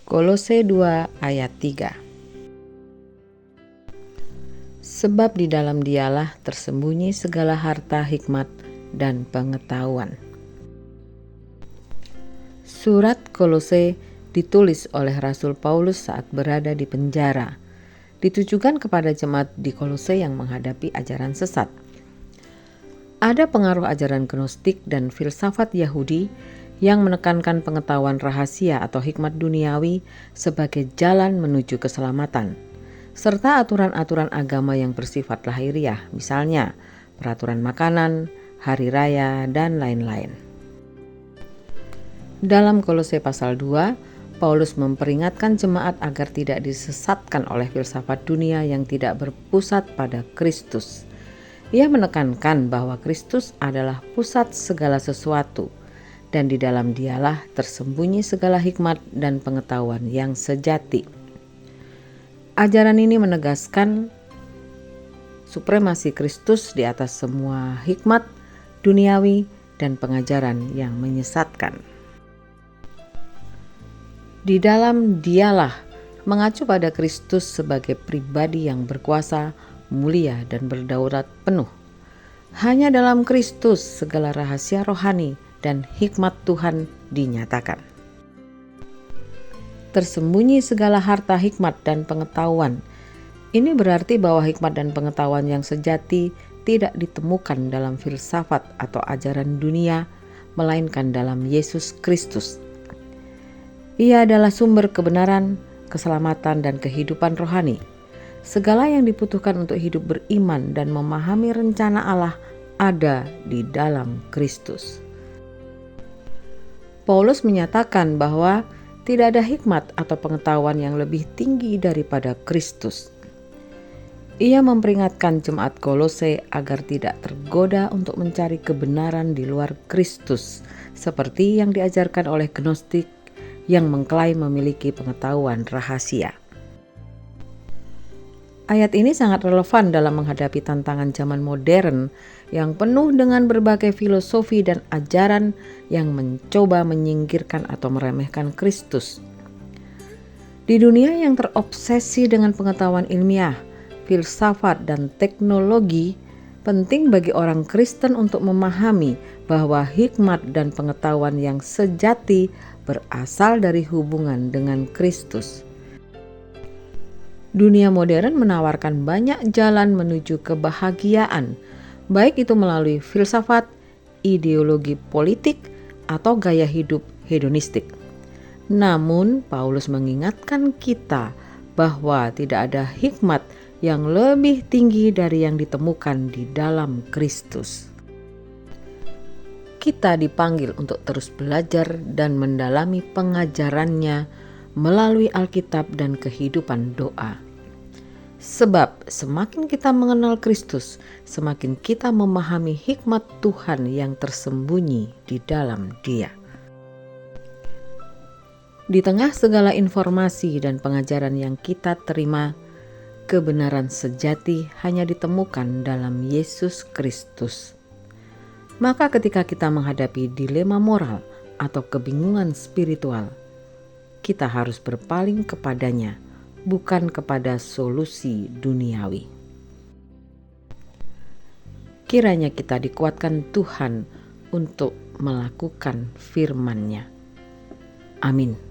Kolose 2 ayat 3. Sebab di dalam Dialah tersembunyi segala harta hikmat dan pengetahuan. Surat Kolose ditulis oleh Rasul Paulus saat berada di penjara. Ditujukan kepada jemaat di Kolose yang menghadapi ajaran sesat. Ada pengaruh ajaran gnostik dan filsafat Yahudi yang menekankan pengetahuan rahasia atau hikmat duniawi sebagai jalan menuju keselamatan, serta aturan-aturan agama yang bersifat lahiriah, misalnya peraturan makanan, hari raya, dan lain-lain. Dalam Kolose pasal 2, Paulus memperingatkan jemaat agar tidak disesatkan oleh filsafat dunia yang tidak berpusat pada Kristus. Ia menekankan bahwa Kristus adalah pusat segala sesuatu, dan di dalam Dialah tersembunyi segala hikmat dan pengetahuan yang sejati. Ajaran ini menegaskan supremasi Kristus di atas semua hikmat duniawi dan pengajaran yang menyesatkan. Di dalam Dialah mengacu pada Kristus sebagai pribadi yang berkuasa, mulia, dan berdaulat penuh. Hanya dalam Kristus segala rahasia rohani dan hikmat Tuhan dinyatakan. Tersembunyi segala harta hikmat dan pengetahuan. Ini berarti bahwa hikmat dan pengetahuan yang sejati tidak ditemukan dalam filsafat atau ajaran dunia, melainkan dalam Yesus Kristus. Ia adalah sumber kebenaran, keselamatan, dan kehidupan rohani. Segala yang dibutuhkan untuk hidup beriman dan memahami rencana Allah ada di dalam Kristus. Paulus menyatakan bahwa tidak ada hikmat atau pengetahuan yang lebih tinggi daripada Kristus. Ia memperingatkan jemaat Kolose agar tidak tergoda untuk mencari kebenaran di luar Kristus, seperti yang diajarkan oleh Gnostik yang mengklaim memiliki pengetahuan rahasia. Ayat ini sangat relevan dalam menghadapi tantangan zaman modern yang penuh dengan berbagai filosofi dan ajaran yang mencoba menyingkirkan atau meremehkan Kristus. Di dunia yang terobsesi dengan pengetahuan ilmiah, filsafat, dan teknologi, penting bagi orang Kristen untuk memahami bahwa hikmat dan pengetahuan yang sejati berasal dari hubungan dengan Kristus. Dunia modern menawarkan banyak jalan menuju kebahagiaan, baik itu melalui filsafat, ideologi politik, atau gaya hidup hedonistik. Namun, Paulus mengingatkan kita bahwa tidak ada hikmat yang lebih tinggi dari yang ditemukan di dalam Kristus. Kita dipanggil untuk terus belajar dan mendalami pengajarannya melalui Alkitab dan kehidupan doa. Sebab semakin kita mengenal Kristus, semakin kita memahami hikmat Tuhan yang tersembunyi di dalam Dia. Di tengah segala informasi dan pengajaran yang kita terima, kebenaran sejati hanya ditemukan dalam Yesus Kristus. Maka ketika kita menghadapi dilema moral atau kebingungan spiritual, kita harus berpaling kepadanya, bukan kepada solusi duniawi. Kiranya kita dikuatkan Tuhan untuk melakukan firman-Nya. Amin.